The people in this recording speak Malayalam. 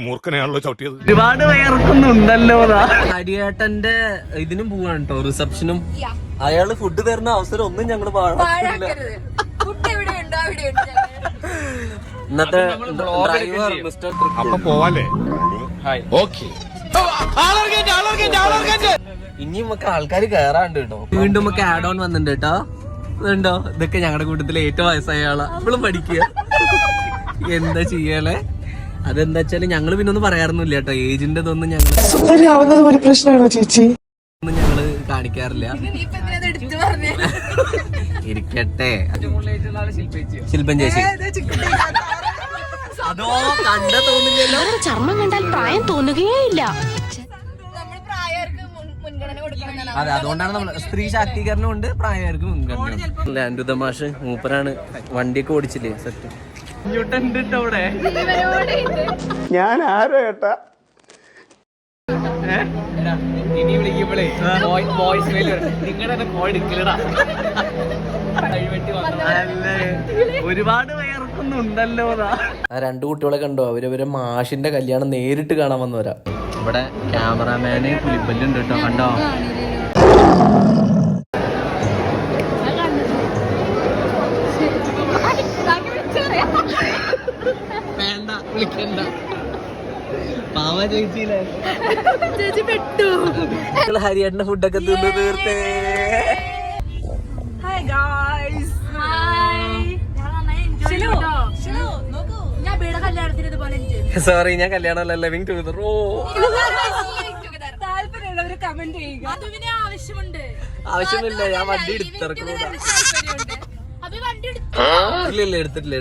മൂർഖനെയാണല്ലോ ചവിട്ടിയത്. ഒരുപാട് വയർക്കുന്നുണ്ടല്ലോ. ഹരിയേട്ടന്റെ ഇതിനും പോവാണ് കേട്ടോ, റിസപ്ഷനും. അയാള് ഫുഡ് തരുന്ന അവസരം ഒന്നും ഞങ്ങള് പാടില്ല. ഇന്നത്തെ ഡ്രൈവർ മിസ്റ്റർ അപ്പൊ പോവാല്ലേ? ഇനി നമുക്ക് ആൾക്കാർ കേറാണ്ട് കേട്ടോ. വീണ്ടും നമുക്ക് ആഡ് ഓൺ വന്നിട്ടുണ്ട് കേട്ടോ. ഇതുണ്ടോ, ഇതൊക്കെ ഞങ്ങളുടെ കൂട്ടത്തിലെ ഏറ്റവും വയസ്സായ ആളാ. ഇപ്പോഴും പഠിക്കുക. എന്താ ചെയ്യലേ? അതെന്താ വെച്ചാല് ഞങ്ങള് പിന്നെ ഒന്നും പറയാറൊന്നുമില്ല കേട്ടോ. ഏജിന്റെ ഇതൊന്നും ഞങ്ങള് പ്രശ്നമാണോ ചേച്ചി? ഞങ്ങള് കാണിക്കാറില്ല. ഇരിക്കട്ടെ. ശില്പൻ ചേച്ചി അതോ കണ്ട തോന്നില്ലല്ലോ. ചർമ്മം കണ്ടാൽ പ്രായം തോന്നുകയേ ഇല്ല. അതെ, അതുകൊണ്ടാണ് നമ്മൾ സ്ത്രീ ശാക്തീകരണം ഉണ്ട്, പ്രായമാർക്ക് മുൻഗണന. ലാൻഡു മാഷ് മൂപ്പരാണ് വണ്ടിയൊക്കെ ഓടിച്ചില്ലേ. സെറ്റ് അവിടെ ഞാൻ ആരോ ഏട്ടാ. ഇനി വിളിക്കുമ്പോഴേ നിങ്ങളുടെ കോൾ എടുക്കലടാ. ഒരുപാട് വയർക്കുന്നുണ്ടല്ലോ. ആ രണ്ടു കുട്ടികളെ കണ്ടോ, അവരവരെ മാഷിന്റെ കല്യാണം നേരിട്ട് കാണാൻ വന്നവരാ. ഇവിടെ ക്യാമറാമാന് പുലിപ്പല്ലുണ്ട് കേട്ടോ, കണ്ടോ. വേണ്ട, വിളിക്കണ്ട. പാവ ചേച്ചിയില്ലേ, ചേച്ചി പെട്ടു. ഹരിയേട്ടന്റെ ഫുഡൊക്കെ തിന്ന് തീർത്തേ. സോറി, ഞാൻ കല്യാണമല്ല, ലിവിംഗ് ടുഗദർ. ആവശ്യമില്ല, ഞാൻ വണ്ടി എടുത്തിറക്കുന്നു. ഇല്ല എടുത്തിട്ടില്ല.